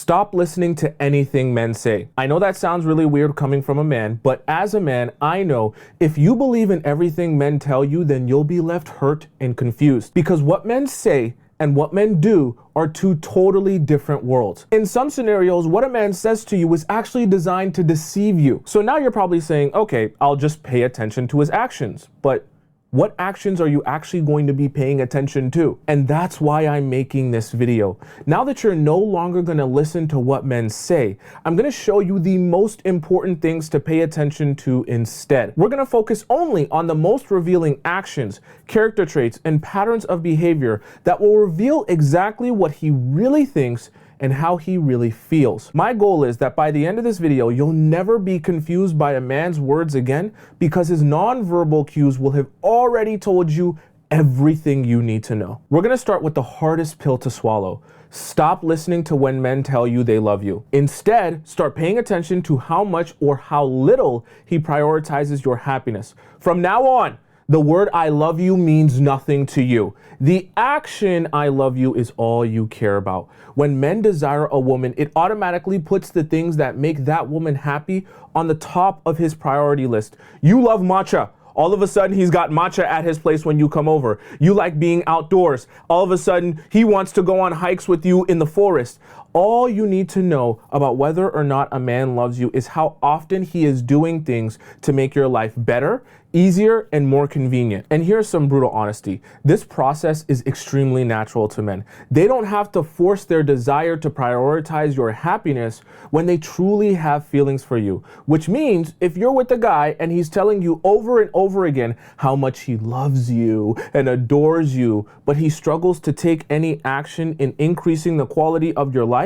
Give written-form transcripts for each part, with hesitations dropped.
Stop listening to anything men say. I know that sounds really weird coming from a man, but as a man, I know if you believe in everything men tell you, then you'll be left hurt and confused. Because what men say and what men do are two totally different worlds. In some scenarios, what a man says to you is actually designed to deceive you. So now you're probably saying, okay, I'll just pay attention to his actions. But what actions are you actually going to be paying attention to? And that's why I'm making this video. Now that you're no longer going to listen to what men say, I'm going to show you the most important things to pay attention to instead. We're going to focus only on the most revealing actions, character traits, and patterns of behavior that will reveal exactly what he really thinks and how he really feels. My goal is that by the end of this video, you'll never be confused by a man's words again, because his nonverbal cues will have already told you everything you need to know. We're gonna start with the hardest pill to swallow. Stop listening to when men tell you they love you. Instead, start paying attention to how much or how little he prioritizes your happiness. From now on, the word I love you means nothing to you. The action I love you is all you care about. When men desire a woman, it automatically puts the things that make that woman happy on the top of his priority list. You love matcha. All of a sudden, he's got matcha at his place when you come over. You like being outdoors. All of a sudden, he wants to go on hikes with you in the forest. All you need to know about whether or not a man loves you is how often he is doing things to make your life better, easier, and more convenient. And here's some brutal honesty. This process is extremely natural to men. They don't have to force their desire to prioritize your happiness when they truly have feelings for you. Which means if you're with a guy and he's telling you over and over again how much he loves you and adores you, but he struggles to take any action in increasing the quality of your life,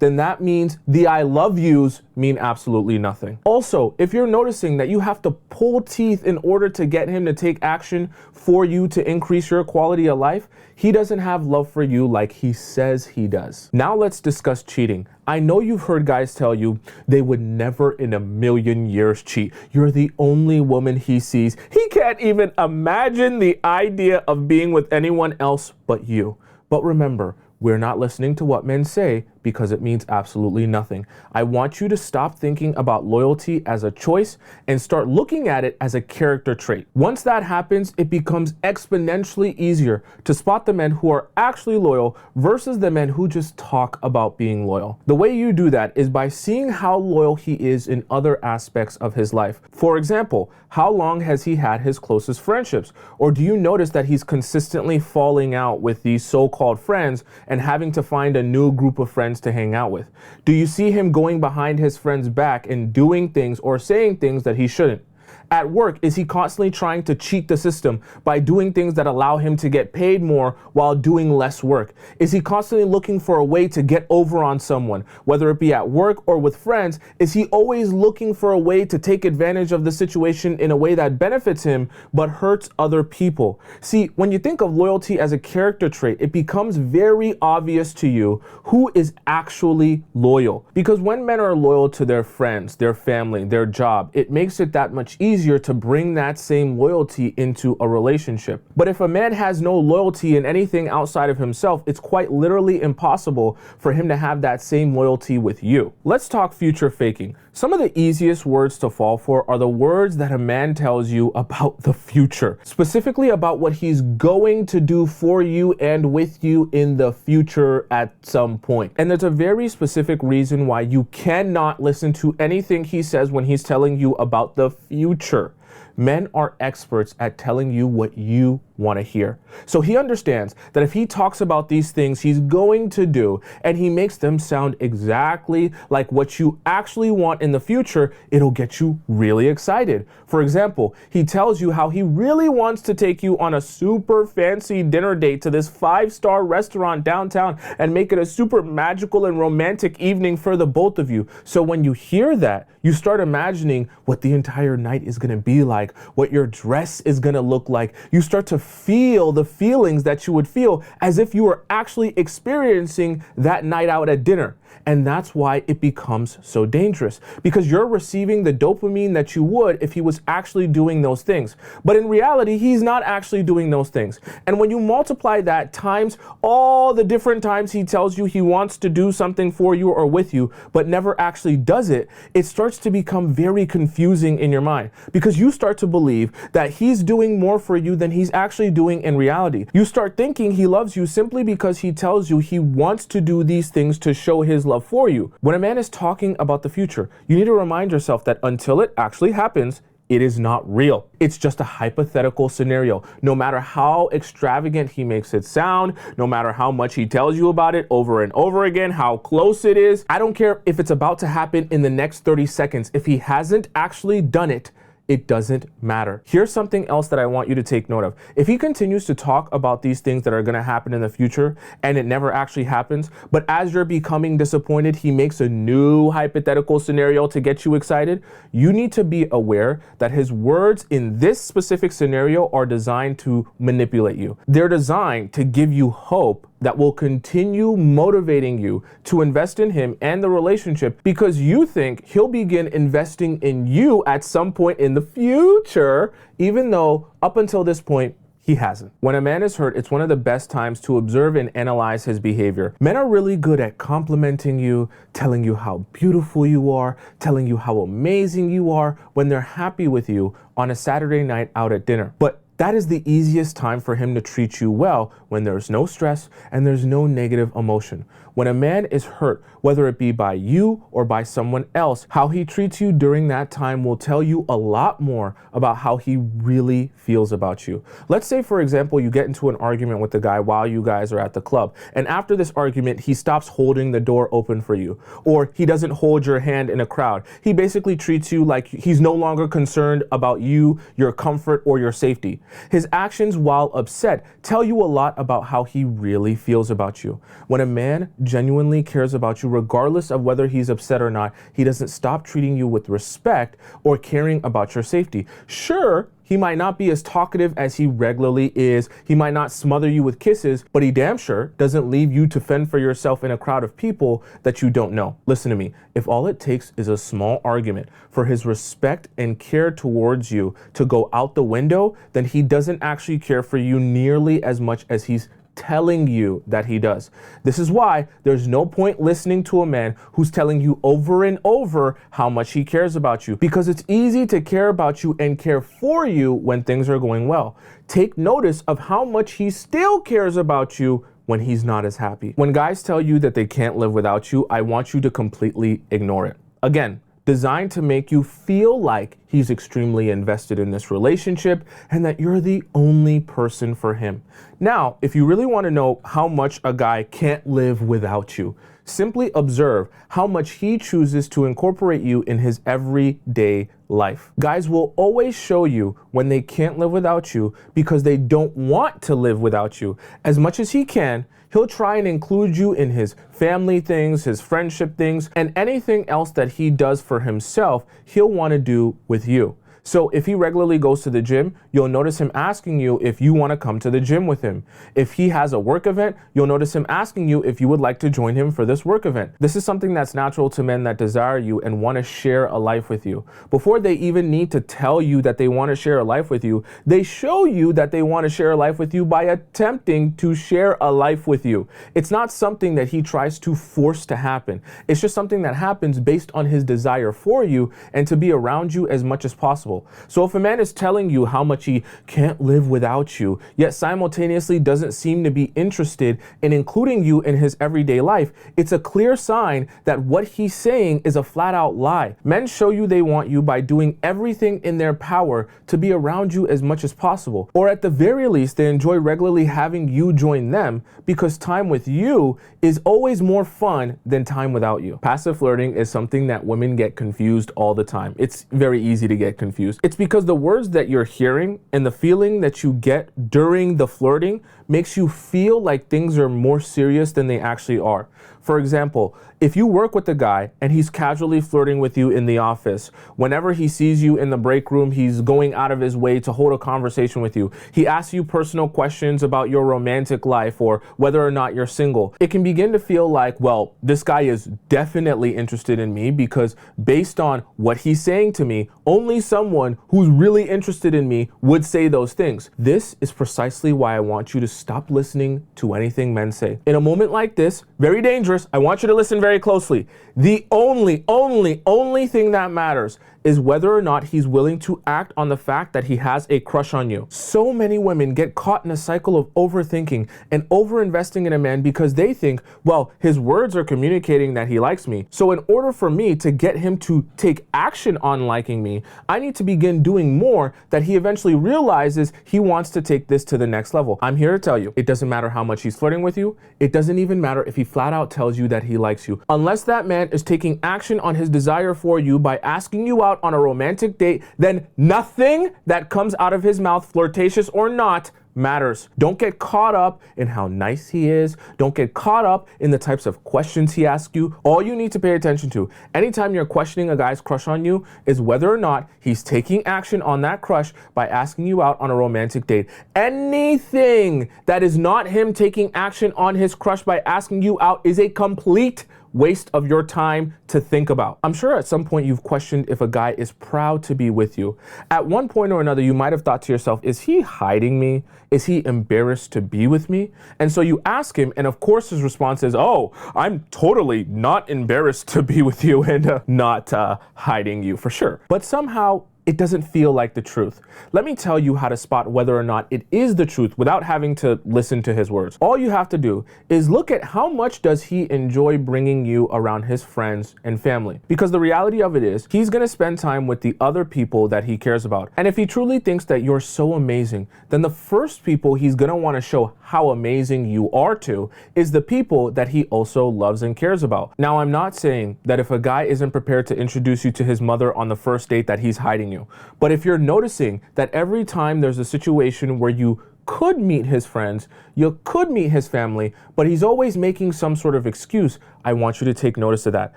then that means the I love yous mean absolutely nothing. Also, if you're noticing that you have to pull teeth in order to get him to take action for you to increase your quality of life, he doesn't have love for you like he says he does. Now let's discuss cheating. I know you've heard guys tell you they would never in a million years cheat. You're the only woman he sees. He can't even imagine the idea of being with anyone else but you. But remember, we're not listening to what men say because it means absolutely nothing. I want you to stop thinking about loyalty as a choice and start looking at it as a character trait. Once that happens, it becomes exponentially easier to spot the men who are actually loyal versus the men who just talk about being loyal. The way you do that is by seeing how loyal he is in other aspects of his life. For example, how long has he had his closest friendships? Or do you notice that he's consistently falling out with these so-called friends and having to find a new group of friends to hang out with? Do you see him going behind his friend's back and doing things or saying things that he shouldn't? At work, is he constantly trying to cheat the system by doing things that allow him to get paid more while doing less work? Is he constantly looking for a way to get over on someone, whether it be at work or with friends? Is he always looking for a way to take advantage of the situation in a way that benefits him but hurts other people? See, when you think of loyalty as a character trait, it becomes very obvious to you who is actually loyal. Because when men are loyal to their friends, their family, their job, it makes it that much easier to bring that same loyalty into a relationship. But if a man has no loyalty in anything outside of himself, it's quite literally impossible for him to have that same loyalty with you. Let's talk future faking. Some of the easiest words to fall for are the words that a man tells you about the future, specifically about what he's going to do for you and with you in the future at some point. And there's a very specific reason why you cannot listen to anything he says when he's telling you about the future. Men are experts at telling you what you want to hear. So he understands that if he talks about these things he's going to do and he makes them sound exactly like what you actually want in the future, it'll get you really excited. For example, he tells you how he really wants to take you on a super fancy dinner date to this 5-star restaurant downtown and make it a super magical and romantic evening for the both of you. So when you hear that, you start imagining what the entire night is going to be be like, what your dress is gonna look like. You start to feel the feelings that you would feel as if you were actually experiencing that night out at dinner. And that's why it becomes so dangerous, because you're receiving the dopamine that you would if he was actually doing those things. But in reality, he's not actually doing those things. And when you multiply that times all the different times he tells you he wants to do something for you or with you, but never actually does it, it starts to become very confusing in your mind, because you start to believe that he's doing more for you than he's actually doing in reality. You start thinking he loves you simply because he tells you he wants to do these things to show his love for you. When a man is talking about the future, you need to remind yourself that until it actually happens, it is not real. It's just a hypothetical scenario. No matter how extravagant he makes it sound, no matter how much he tells you about it over and over again, how close it is, I don't care if it's about to happen in the next 30 seconds. If he hasn't actually done it, it doesn't matter. Here's something else that I want you to take note of. If he continues to talk about these things that are gonna happen in the future and it never actually happens, but as you're becoming disappointed, he makes a new hypothetical scenario to get you excited, you need to be aware that his words in this specific scenario are designed to manipulate you. They're designed to give you hope that will continue motivating you to invest in him and the relationship, because you think he'll begin investing in you at some point in the future, even though up until this point, he hasn't. When a man is hurt, it's one of the best times to observe and analyze his behavior. Men are really good at complimenting you, telling you how beautiful you are, telling you how amazing you are when they're happy with you on a Saturday night out at dinner. But that is the easiest time for him to treat you well, when there's no stress and there's no negative emotion. When a man is hurt, whether it be by you or by someone else, how he treats you during that time will tell you a lot more about how he really feels about you. Let's say, for example, you get into an argument with the guy while you guys are at the club, and after this argument, he stops holding the door open for you, or he doesn't hold your hand in a crowd. He basically treats you like he's no longer concerned about you, your comfort, or your safety. His actions while upset tell you a lot about how he really feels about you. When a man genuinely cares about you, regardless of whether he's upset or not, he doesn't stop treating you with respect or caring about your safety. Sure, he might not be as talkative as he regularly is. He might not smother you with kisses, but he damn sure doesn't leave you to fend for yourself in a crowd of people that you don't know. Listen to me. If all it takes is a small argument for his respect and care towards you to go out the window, then he doesn't actually care for you nearly as much as he's telling you that he does. This is why there's no point listening to a man who's telling you over and over how much he cares about you, because it's easy to care about you and care for you when things are going well. Take notice of how much he still cares about you when he's not as happy. When guys tell you that they can't live without you, I want you to completely ignore it. Again, designed to make you feel like he's extremely invested in this relationship and that you're the only person for him. Now, if you really want to know how much a guy can't live without you, simply observe how much he chooses to incorporate you in his everyday life. Guys will always show you when they can't live without you because they don't want to live without you. As much as he can, he'll try and include you in his family things, his friendship things, and anything else that he does for himself, he'll want to do with you. So if he regularly goes to the gym, you'll notice him asking you if you want to come to the gym with him. If he has a work event, you'll notice him asking you if you would like to join him for this work event. This is something that's natural to men that desire you and want to share a life with you. Before they even need to tell you that they want to share a life with you, they show you that they want to share a life with you by attempting to share a life with you. It's not something that he tries to force to happen. It's just something that happens based on his desire for you and to be around you as much as possible. So if a man is telling you how much he can't live without you, yet simultaneously doesn't seem to be interested in including you in his everyday life, it's a clear sign that what he's saying is a flat out lie. Men show you they want you by doing everything in their power to be around you as much as possible. Or at the very least, they enjoy regularly having you join them because time with you is always more fun than time without you. Passive flirting is something that women get confused all the time. It's very easy to get confused. It's because the words that you're hearing and the feeling that you get during the flirting makes you feel like things are more serious than they actually are. For example, if you work with a guy and he's casually flirting with you in the office, whenever he sees you in the break room, he's going out of his way to hold a conversation with you. He asks you personal questions about your romantic life or whether or not you're single. It can begin to feel like, well, this guy is definitely interested in me because based on what he's saying to me, only someone who's really interested in me would say those things. This is precisely why I want you to stop listening to anything men say. In a moment like this, very dangerous, I want you to listen very closely. The only thing that matters is whether or not he's willing to act on the fact that he has a crush on you. So many women get caught in a cycle of overthinking and overinvesting in a man because they think, well, his words are communicating that he likes me. So in order for me to get him to take action on liking me, I need to begin doing more that he eventually realizes he wants to take this to the next level. I'm here to tell you, it doesn't matter how much he's flirting with you. It doesn't even matter if he flat out tells you that he likes you. Unless that man is taking action on his desire for you by asking you out on a romantic date, then nothing that comes out of his mouth, flirtatious or not, matters. Don't get caught up in how nice he is. Don't get caught up in the types of questions he asks you. All you need to pay attention to anytime you're questioning a guy's crush on you is whether or not he's taking action on that crush by asking you out on a romantic date. Anything that is not him taking action on his crush by asking you out is a complete waste of your time to think about. I'm sure at some point you've questioned if a guy is proud to be with you. At one point or another, you might have thought to yourself, is he hiding me? Is he embarrassed to be with me? And so you ask him, and of course his response is, oh, I'm totally not embarrassed to be with you and not hiding you for sure. But somehow it doesn't feel like the truth. Let me tell you how to spot whether or not it is the truth without having to listen to his words. All you have to do is look at how much does he enjoy bringing you around his friends and family. Because the reality of it is, he's gonna spend time with the other people that he cares about. And if he truly thinks that you're so amazing, then the first people he's gonna wanna show how amazing you are to is the people that he also loves and cares about. Now, I'm not saying that if a guy isn't prepared to introduce you to his mother on the first date that he's hiding you. But if you're noticing that every time there's a situation where you could meet his friends, you could meet his family, but he's always making some sort of excuse, I want you to take notice of that.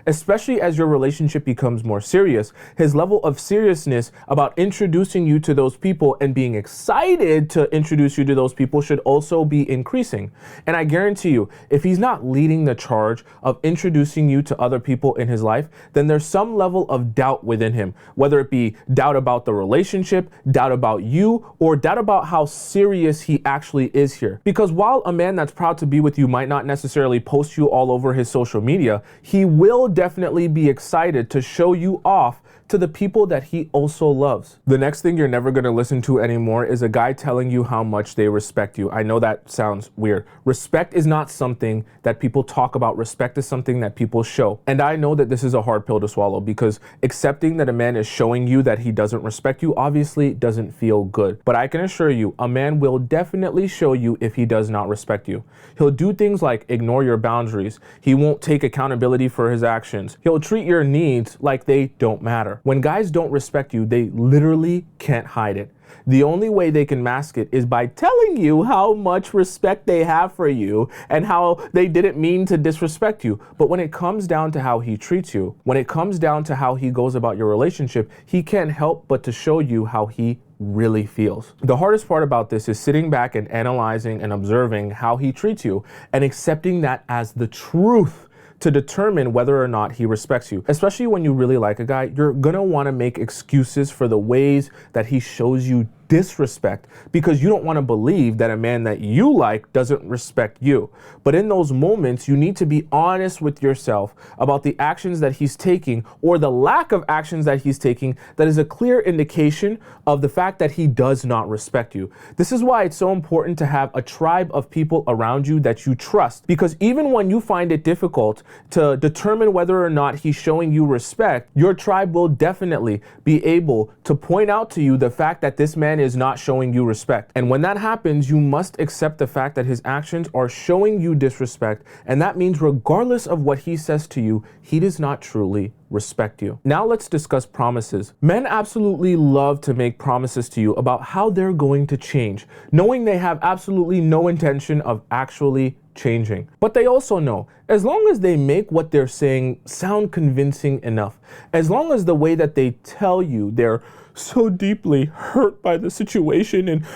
Especially as your relationship becomes more serious, his level of seriousness about introducing you to those people and being excited to introduce you to those people should also be increasing. And I guarantee you, if he's not leading the charge of introducing you to other people in his life, then there's some level of doubt within him, whether it be doubt about the relationship, doubt about you, or doubt about how serious he actually is here. Because while a man that's proud to be with you might not necessarily post you all over his social media, he will definitely be excited to show you off to the people that he also loves. The next thing you're never gonna listen to anymore is a guy telling you how much they respect you. I know that sounds weird. Respect is not something that people talk about. Respect is something that people show. And I know that this is a hard pill to swallow because accepting that a man is showing you that he doesn't respect you obviously doesn't feel good. But I can assure you, a man will definitely show you if he does not respect you. He'll do things like ignore your boundaries. He won't take accountability for his actions. He'll treat your needs like they don't matter. When guys don't respect you, they literally can't hide it. The only way they can mask it is by telling you how much respect they have for you and how they didn't mean to disrespect you. But when it comes down to how he treats you, when it comes down to how he goes about your relationship, he can't help but to show you how he really feels. The hardest part about this is sitting back and analyzing and observing how he treats you and accepting that as the truth to determine whether or not he respects you. Especially when you really like a guy, you're gonna wanna make excuses for the ways that he shows you disrespect because you don't want to believe that a man that you like doesn't respect you. But in those moments, you need to be honest with yourself about the actions that he's taking or the lack of actions that he's taking that is a clear indication of the fact that he does not respect you. This is why it's so important to have a tribe of people around you that you trust, because even when you find it difficult to determine whether or not he's showing you respect, your tribe will definitely be able to point out to you the fact that this man is not showing you respect. And when that happens, you must accept the fact that his actions are showing you disrespect. And that means regardless of what he says to you, he does not truly respect you. Now let's discuss promises. Men absolutely love to make promises to you about how they're going to change, knowing they have absolutely no intention of actually changing. But they also know, as long as they make what they're saying sound convincing enough, as long as the way that they tell you they're so deeply hurt by the situation and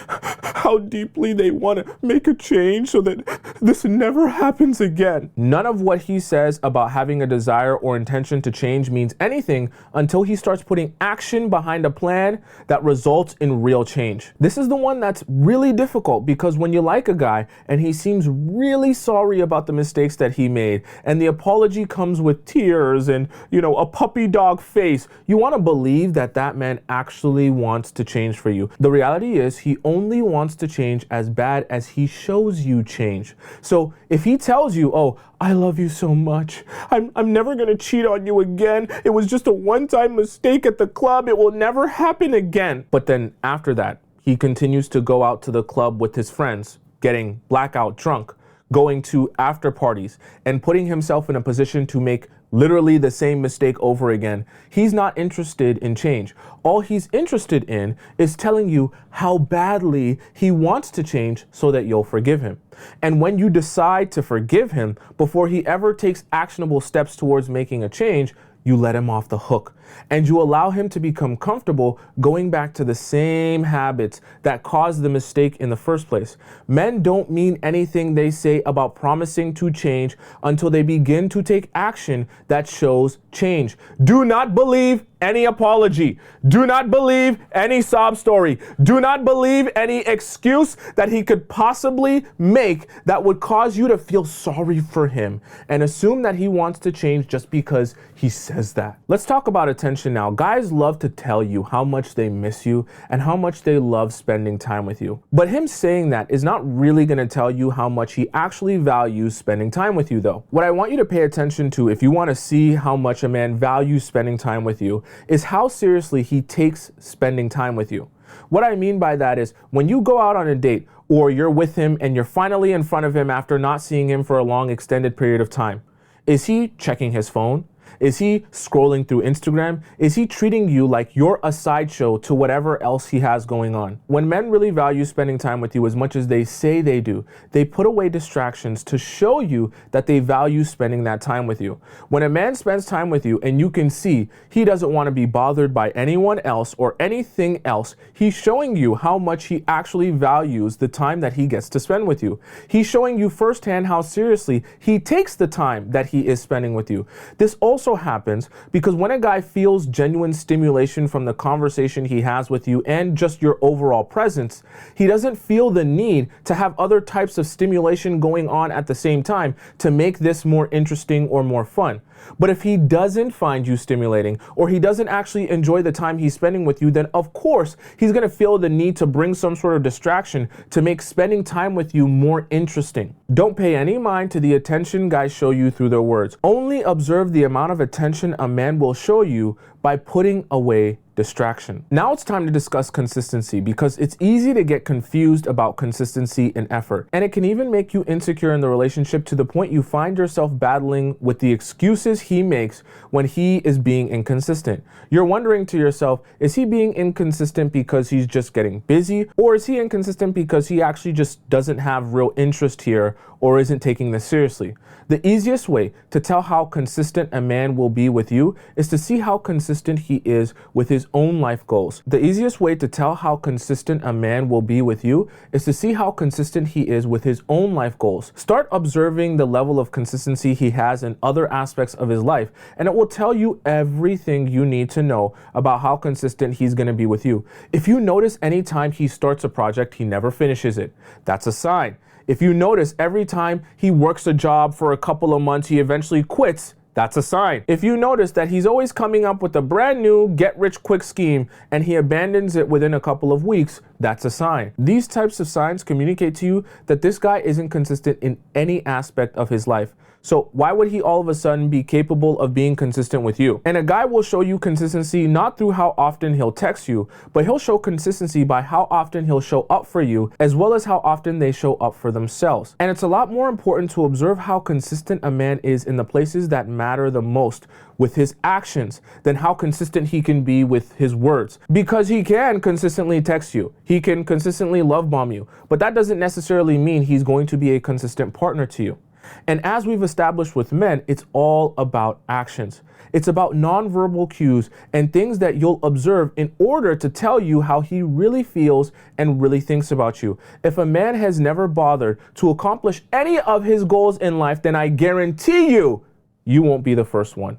how deeply they want to make a change so that this never happens again. None of what he says about having a desire or intention to change means anything until he starts putting action behind a plan that results in real change. This is the one that's really difficult, because when you like a guy and he seems really sorry about the mistakes that he made, and the apology comes with tears and, a puppy dog face, you want to believe that that man actually wants to change for you. The reality is he only wants to change as bad as he shows you change. So if he tells you, oh, I love you so much, I'm never gonna cheat on you again, it was just a one-time mistake at the club, it will never happen again. But then after that, he continues to go out to the club with his friends, getting blackout drunk, going to after parties, and putting himself in a position to make literally the same mistake over again. He's not interested in change. All he's interested in is telling you how badly he wants to change so that you'll forgive him. And when you decide to forgive him before he ever takes actionable steps towards making a change, you let him off the hook, and you allow him to become comfortable going back to the same habits that caused the mistake in the first place. Men don't mean anything they say about promising to change until they begin to take action that shows change. Do not believe any apology. Do not believe any sob story. Do not believe any excuse that he could possibly make that would cause you to feel sorry for him and assume that he wants to change just because he says that. Let's talk about attention now. Guys love to tell you how much they miss you and how much they love spending time with you. But him saying that is not really going to tell you how much he actually values spending time with you, though. What I want you to pay attention to, if you want to see how much a man values spending time with you, is how seriously he takes spending time with you. What I mean by that is, when you go out on a date or you're with him and you're finally in front of him after not seeing him for a long extended period of time, is he checking his phone? Is he scrolling through Instagram? Is he treating you like you're a sideshow to whatever else he has going on? When men really value spending time with you as much as they say they do, they put away distractions to show you that they value spending that time with you. When a man spends time with you and you can see he doesn't want to be bothered by anyone else or anything else, he's showing you how much he actually values the time that he gets to spend with you. He's showing you firsthand how seriously he takes the time that he is spending with you. This also happens because when a guy feels genuine stimulation from the conversation he has with you and just your overall presence, he doesn't feel the need to have other types of stimulation going on at the same time to make this more interesting or more fun. But if he doesn't find you stimulating, or he doesn't actually enjoy the time he's spending with you, then of course he's going to feel the need to bring some sort of distraction to make spending time with you more interesting. Don't pay any mind to the attention guys show you through their words. Only observe the amount of attention a man will show you by putting away distraction. Now it's time to discuss consistency, because it's easy to get confused about consistency and effort, and it can even make you insecure in the relationship to the point you find yourself battling with the excuses he makes when he is being inconsistent. You're wondering to yourself, is he being inconsistent because he's just getting busy, or is he inconsistent because he actually just doesn't have real interest here or isn't taking this seriously? The easiest way to tell how consistent a man will be with you is to see how consistent he is with his own life goals. The easiest way to tell how consistent a man will be with you is to see how consistent he is with his own life goals. Start observing the level of consistency he has in other aspects of his life, and it will tell you everything you need to know about how consistent he's going to be with you. If you notice anytime he starts a project, he never finishes it, that's a sign. If you notice every time he works a job for a couple of months, he eventually quits, that's a sign. If you notice that he's always coming up with a brand new get-rich-quick scheme and he abandons it within a couple of weeks, that's a sign. These types of signs communicate to you that this guy isn't consistent in any aspect of his life. So why would he all of a sudden be capable of being consistent with you? And a guy will show you consistency not through how often he'll text you, but he'll show consistency by how often he'll show up for you, as well as how often they show up for themselves. And it's a lot more important to observe how consistent a man is in the places that matter the most with his actions than how consistent he can be with his words. Because he can consistently text you, he can consistently love bomb you, but that doesn't necessarily mean he's going to be a consistent partner to you. And as we've established with men, it's all about actions. It's about nonverbal cues and things that you'll observe in order to tell you how he really feels and really thinks about you. If a man has never bothered to accomplish any of his goals in life, then I guarantee you, you won't be the first one.